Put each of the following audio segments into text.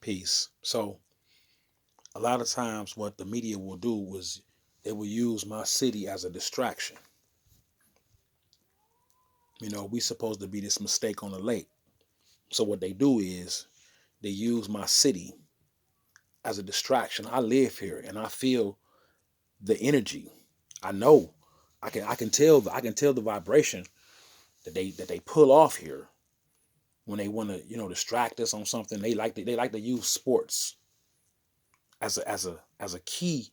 Peace. So a lot of times what the media will do is they will use my city as a distraction. We supposed to be this mistake on the lake. So what they do is they use my city as a distraction. I live here and I feel the energy. I know. I can tell the vibration that they pull off here when they want to, distract us on something. They like to use sports as a key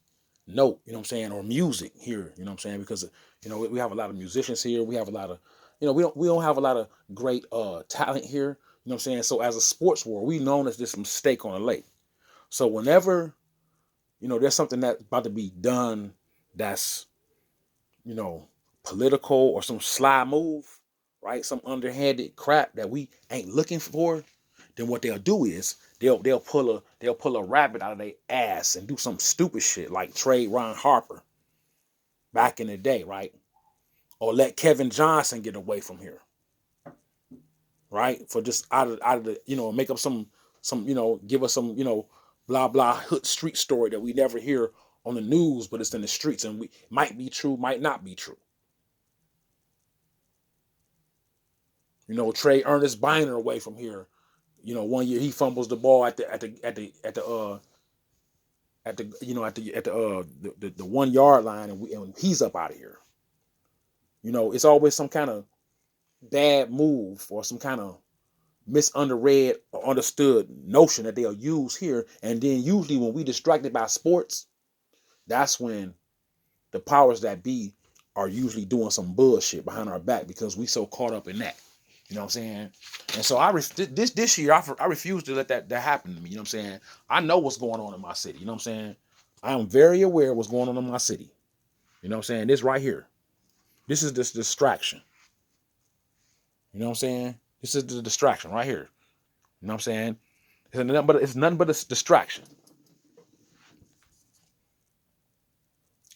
note, you know what I'm saying, or music here, you know what I'm saying, because we have a lot of musicians here. We have a lot of, we don't have a lot of great talent here, you know what I'm saying. So as a sports world, we known as this mistake on the lake. So whenever there's something that's about to be done that's you know political or some sly move, right? Some underhanded crap that we ain't looking for, then what they'll do is they'll pull a rabbit out of their ass and do some stupid shit like trade Ron Harper back in the day, right? Or let Kevin Johnson get away from here, right? For just out of the make up some give us some blah blah hood street story that we never hear on the news, but it's in the streets and we might be true, might not be true. Trade Ernest Biner away from here. One year he fumbles the ball at the 1 yard line, and he's up out of here. It's always some kind of bad move or some kind of misunderread or understood notion that they'll use here. And then usually when we distracted by sports, that's when the powers that be are usually doing some bullshit behind our back because we so caught up in that. You know what I'm saying? And so this year I refuse to let that happen to me. You know what I'm saying? I know what's going on in my city. You know what I'm saying? I am very aware of what's going on in my city. You know what I'm saying? This right here. This is this distraction. You know what I'm saying? This is the distraction right here. You know what I'm saying? It's nothing but a distraction.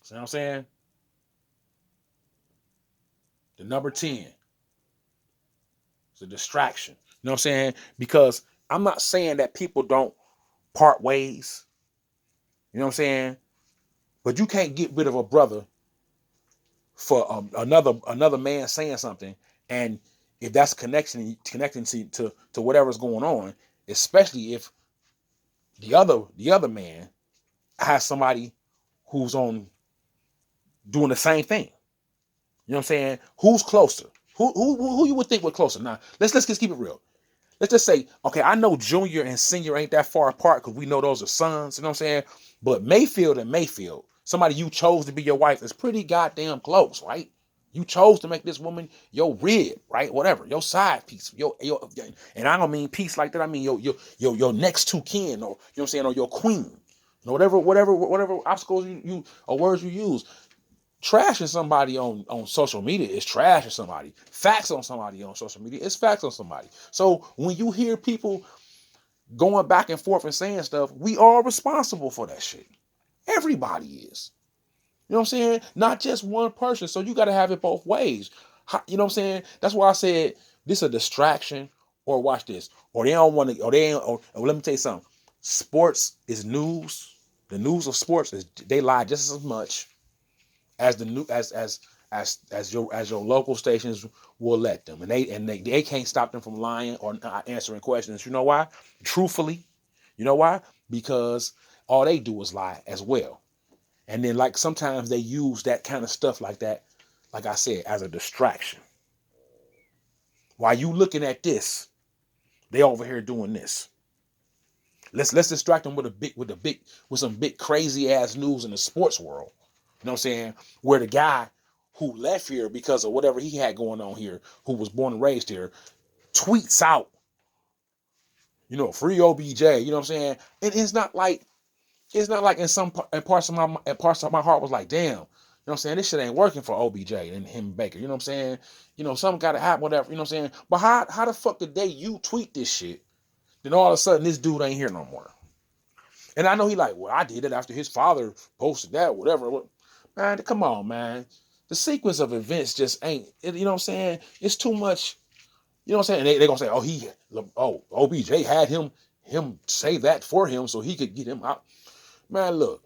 See what I'm saying? The number 10. It's a distraction. You know what I'm saying? Because I'm not saying that people don't part ways. You know what I'm saying? But you can't get rid of a brother for another man saying something, and if that's connecting to whatever's going on, especially if the other man has somebody who's on doing the same thing. You know what I'm saying? Who's closer? Who you would think were closer? Now let's just keep it real. Let's just say, okay, I know Junior and Senior ain't that far apart because we know those are sons. You know what I'm saying? But Mayfield and Mayfield, somebody you chose to be your wife, is pretty goddamn close, right? You chose to make this woman your rib, right? Whatever, your side piece, your and I don't mean piece like that. I mean your next two kin, or you know what I'm saying, or your queen, whatever obstacles you or words you use. Trashing somebody on social media is trashing somebody. Facts on somebody on social media is facts on somebody. So when you hear people going back and forth and saying stuff, we are responsible for that shit. Everybody is. You know what I'm saying? Not just one person. So you got to have it both ways. You know what I'm saying? That's why I said this is a distraction, or watch this. Or they don't want to, or they ain't, or let me tell you something. Sports is news. The news of sports is, they lie just as much as the new as your local stations will let them, and they can't stop them from lying or not answering questions. You know why? Truthfully, you know why? Because all they do is lie as well. And then, like, sometimes they use that kind of stuff like that, like I said, as a distraction. While you looking at this, they over here doing this. Let's distract them with some big crazy ass news in the sports world. You know what I'm saying? Where the guy who left here because of whatever he had going on here, who was born and raised here, tweets out, free OBJ. You know what I'm saying? And it's not like in parts of my heart was like, damn, you know what I'm saying? This shit ain't working for OBJ and him and Baker. You know what I'm saying? Something gotta happen, whatever. You know what I'm saying? But how the fuck the day you tweet this shit, then all of a sudden this dude ain't here no more? And I know he like, well, I did it after his father posted that, whatever. Man, come on, man. The sequence of events just ain't, you know what I'm saying? It's too much, you know what I'm saying? And they going to say, OBJ had him him say that for him so he could get him out. Man, look,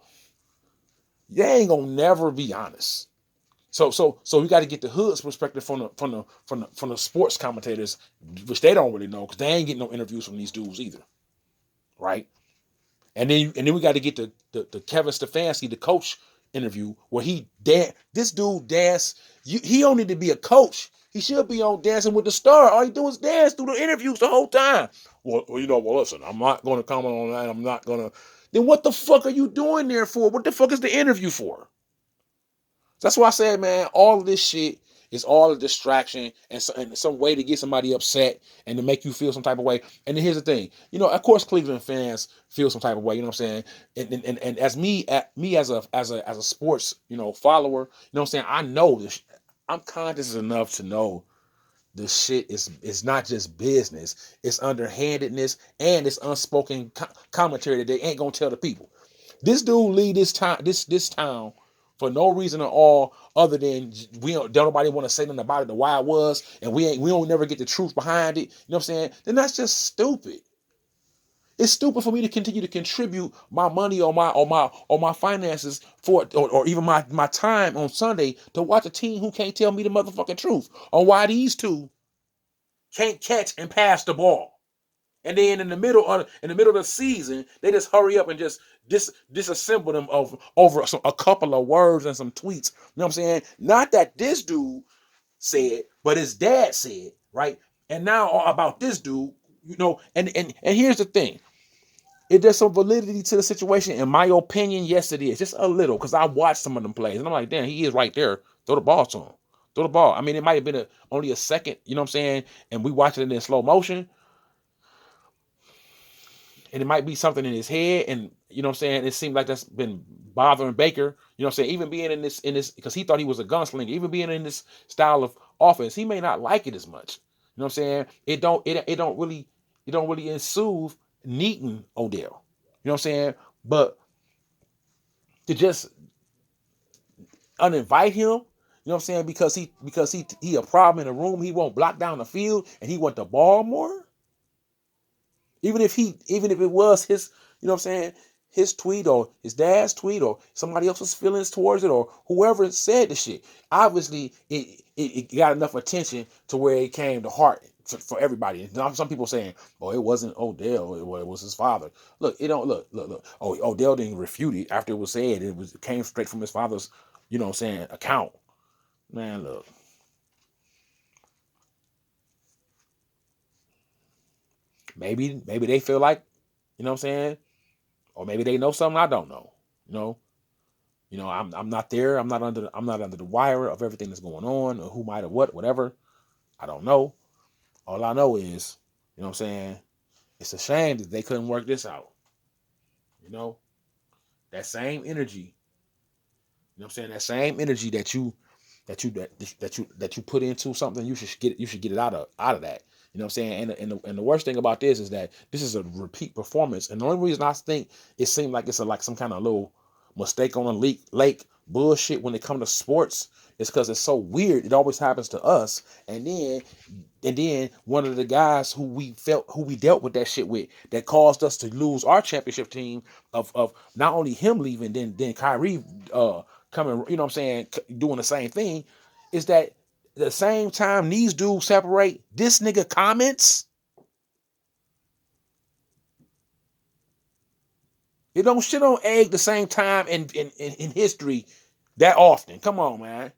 they ain't gonna never be honest. So we got to get the hood's perspective from the sports commentators, which they don't really know because they ain't getting no interviews from these dudes either, right? And then we got to get the Kevin Stefanski, the coach interview, where this dude dance. He don't need to be a coach. He should be on Dancing with the Star. All he do is dance through the interviews the whole time. Well, listen, I'm not going to comment on that. I'm not going to. Then what the fuck are you doing there for? What the fuck is the interview for? That's why I said, man, all of this shit is all a distraction and some way to get somebody upset and to make you feel some type of way. And then here's the thing, of course, Cleveland fans feel some type of way. You know what I'm saying? And as me as a sports follower, what I'm saying, I know this. I'm conscious enough to know this shit is not just business. It's underhandedness and it's unspoken commentary that they ain't gonna tell the people. This dude leave this town for no reason at all other than don't nobody want to say nothing about it, the why it was, and we don't never get the truth behind it. You know what I'm saying? Then that's just stupid. It's stupid for me to continue to contribute my money or my finances for or even my time on Sunday to watch a team who can't tell me the motherfucking truth on why these two can't catch and pass the ball. And then in the middle of the season, they just hurry up and just disassemble them over a couple of words and some tweets. You know what I'm saying? Not that this dude said, but his dad said, right? And now about this dude, and here's the thing. Is there some validity to the situation? In my opinion, yes, it is. Just a little, because I watched some of them plays, and I'm like, damn, he is right there. Throw the ball to him. Throw the ball. I mean, it might have been only a second, you know what I'm saying? And we watched it in slow motion. And it might be something in his head, and you know what I'm saying, it seemed like that's been bothering Baker. You know what I'm saying? Even being in this because he thought he was a gunslinger, even being in this style of offense, he may not like it as much. You know what I'm saying? It don't really soothe Neaton Odell. You know what I'm saying? But to just uninvite him, you know what I'm saying, because he a problem in the room, he won't block down the field and he want the ball more. Even if it was his, you know what I'm saying, his tweet or his dad's tweet or somebody else's feelings towards it or whoever said the shit, obviously it got enough attention to where it came to heart for everybody. And some people saying, "Oh, it wasn't Odell, it was his father." Look, it don't look. Oh, Odell didn't refute it after it was said. It came straight from his father's, you know what I'm saying, account. Man, look. Maybe they feel like, you know what I'm saying, or maybe they know something I don't know. I'm not there. I'm not under the wire of everything that's going on or who might have whatever. I don't know. All I know is, you know what I'm saying, it's a shame that they couldn't work this out. You know, that same energy, you know what I'm saying, that same energy that you put into something, you should get it out of that. You know what I'm saying? And the worst thing about this is that this is a repeat performance. And the only reason I think it seemed like it's like some kind of little mistake on a lake bullshit when it comes to sports is because it's so weird. It always happens to us. And then one of the guys who we dealt with that shit with that caused us to lose our championship team of not only him leaving, then Kyrie coming, you know what I'm saying, doing the same thing, is that the same time these dudes separate, this nigga comments. It don't shit on egg the same time in history that often. Come on, man.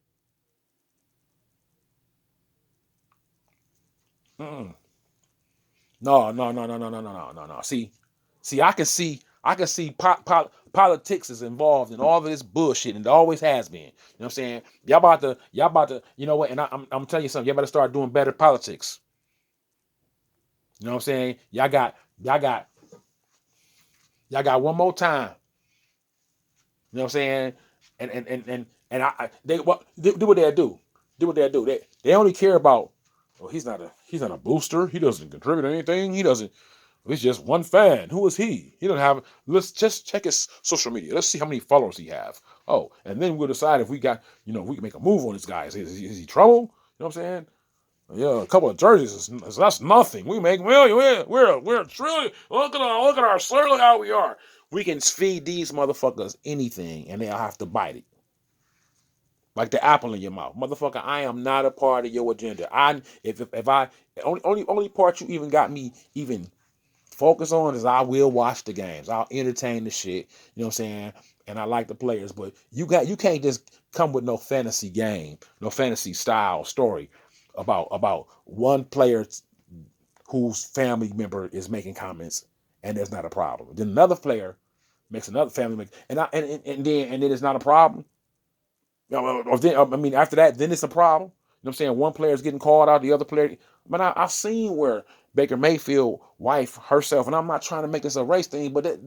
Mm-mm. No. See, I can see politics is involved in all of this bullshit, and it always has been. You know what I'm saying? Y'all about to, you know what? And I'm telling you something. Y'all better start doing better politics. You know what I'm saying? Y'all got one more time. You know what I'm saying? And they what do what they do. Do what they do. They only care about. Oh, he's not a booster. He doesn't contribute anything. He doesn't. He's just one fan. Who is he? He doesn't have. Let's just check his social media. Let's see how many followers he have. Oh, and then we'll decide if we can make a move on this guy. Is he trouble? You know what I'm saying? Yeah, a couple of jerseys. That's nothing. We make million. We're a trillion. Look at our sir. Look how we are. We can feed these motherfuckers anything, and they'll have to bite it like the apple in your mouth, motherfucker. I am not a part of your agenda. If I only part you even got me even focus on is I will watch the games. I'll entertain the shit. You know what I'm saying? And I like the players, but you can't just come with no fantasy game, no fantasy style story about one player whose family member is making comments and there's not a problem. Then another player makes another family make and then it's not a problem. Or then, I mean, after that, then it's a problem. You know what I'm saying? One player is getting called out, the other player. But I've seen where Baker Mayfield wife herself, and I'm not trying to make this a race thing, but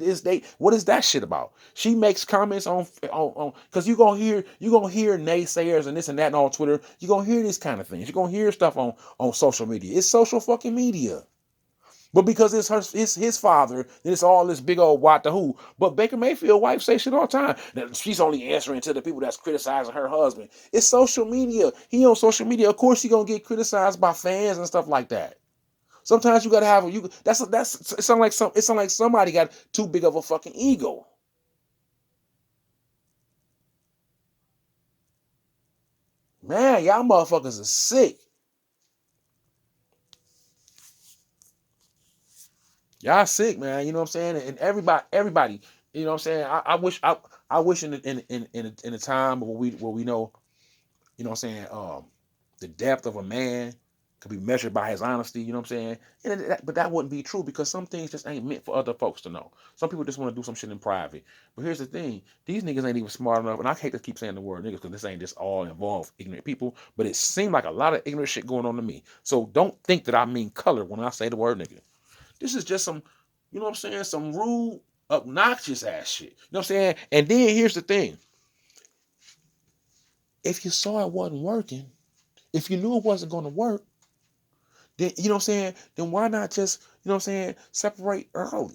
what is that shit about? She makes comments on because you gonna hear naysayers and this and that on Twitter. You are gonna hear these kind of things. You are gonna hear stuff on social media. It's social fucking media. But because it's his father, then it's all this big old what the who. But Baker Mayfield wife say shit all the time. That she's only answering to the people that's criticizing her husband. It's social media. He on social media. Of course, he gonna get criticized by fans and stuff like that. Sometimes you gotta have it sound like somebody got too big of a fucking ego. Man, y'all motherfuckers are sick. Y'all sick, man. You know what I'm saying? And everybody, you know what I'm saying? I wish in a time where we know, you know what I'm saying, the depth of a man could be measured by his honesty, you know what I'm saying? But that wouldn't be true because some things just ain't meant for other folks to know. Some people just want to do some shit in private. But here's the thing, these niggas ain't even smart enough, and I hate to keep saying the word niggas because this ain't just all involved ignorant people, but it seemed like a lot of ignorant shit going on to me. So don't think that I mean color when I say the word nigga. This is just some, you know what I'm saying, some rude, obnoxious ass shit. You know what I'm saying? And then here's the thing. If you saw it wasn't working, if you knew it wasn't going to work, then, you know what I'm saying, then why not just, you know what I'm saying, separate early? You know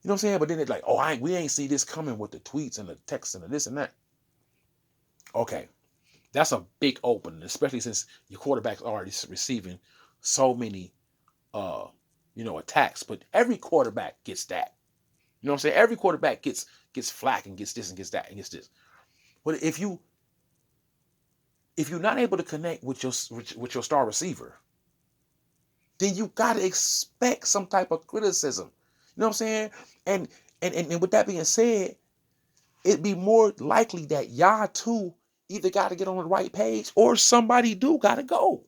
what I'm saying? But then it's like, oh, we ain't see this coming with the tweets and the texts and the this and that. Okay, that's a big opening, especially since your quarterback's already receiving so many, uh, attacks. But every quarterback gets that. You know what I'm saying? Every quarterback gets flack and gets this and gets that and gets this. But if you're not able to connect with your star receiver, then you gotta expect some type of criticism. You know what I'm saying? And and with that being said, it'd be more likely that y'all two either gotta get on the right page or somebody do gotta go.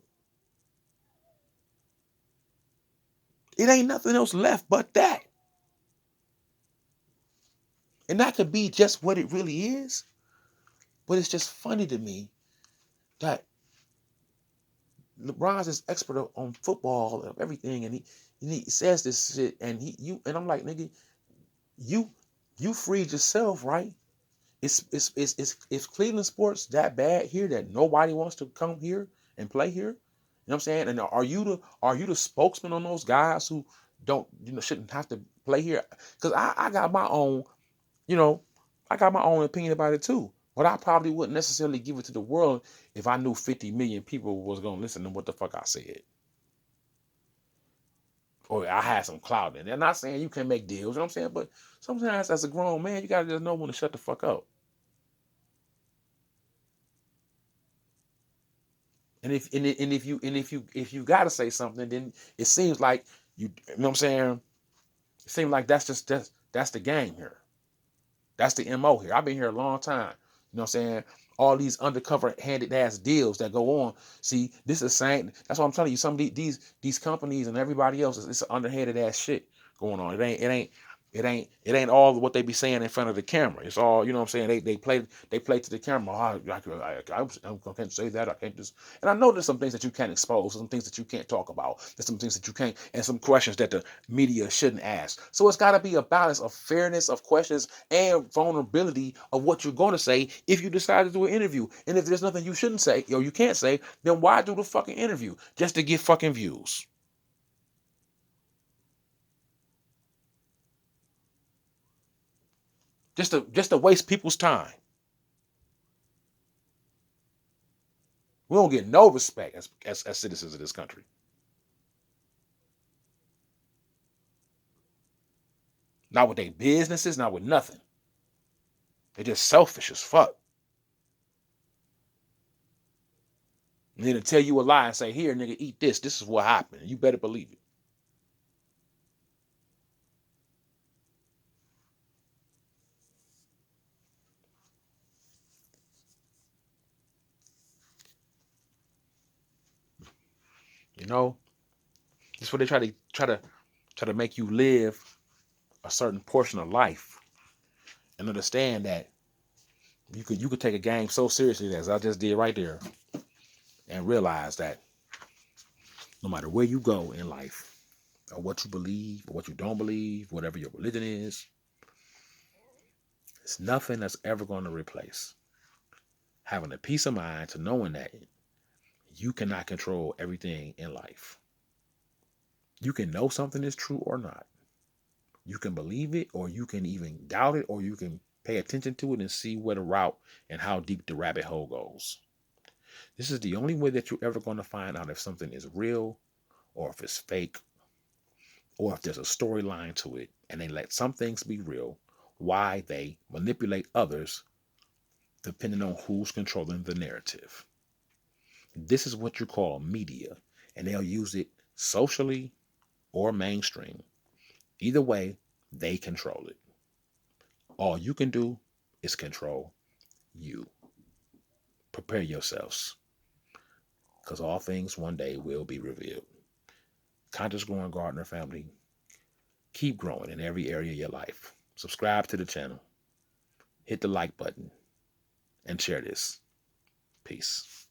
It ain't nothing else left but that. And that could be just what it really is. But it's just funny to me that LeBron's is expert on football and everything, and he says this shit, and I'm like, nigga, you you freed yourself, right? It's Cleveland sports that bad here that nobody wants to come here and play here? You know what I'm saying? And are you the spokesman on those guys who don't shouldn't have to play here? Because I got my own, you know, I got my own opinion about it too. But I probably wouldn't necessarily give it to the world if I knew 50 million people was gonna listen to what the fuck I said. Or I had some clout in it. I'm not saying you can make deals, you know what I'm saying? But sometimes as a grown man, you gotta just know when to shut the fuck up. And if you gotta say something, then it seems like you know what I'm saying? It seems like that's the game here. That's the MO here. I've been here a long time. You know what I'm saying? All these undercover handed ass deals that go on. See, this is the same. That's what I'm telling you. Some of these companies and everybody else, it's underhanded ass shit going on. It ain't all what they be saying in front of the camera. It's all, you know what I'm saying. They play to the camera. I can't say that. I can't just. And I know there's some things that you can't expose, some things that you can't talk about. There's some things that you can't, and some questions that the media shouldn't ask. So it's got to be a balance of fairness of questions and vulnerability of what you're going to say if you decide to do an interview. And if there's nothing you shouldn't say or you can't say, then why do the fucking interview? Just to get fucking views. Just to waste people's time. We don't get no respect as citizens of this country. Not with their businesses, not with nothing. They're just selfish as fuck. And then to tell you a lie and say, here, nigga, eat this. This is what happened. You better believe it. You know, that's what they try to make you live a certain portion of life and understand that you could take a game so seriously as I just did right there and realize that no matter where you go in life or what you believe or what you don't believe, whatever your religion is, it's nothing that's ever going to replace having a peace of mind to knowing that you cannot control everything in life. You can know something is true or not. You can believe it or you can even doubt it or you can pay attention to it and see where the route and how deep the rabbit hole goes. This is the only way that you're ever going to find out if something is real or if it's fake or if there's a storyline to it and they let some things be real, why they manipulate others depending on who's controlling the narrative. This is what you call media, and they'll use it socially or mainstream. Either way, they control it. All you can do is control you. Prepare yourselves, because all things one day will be revealed. Conscious Growing Gardener family, keep growing in every area of your life. Subscribe to the channel, hit the like button, and share this. Peace.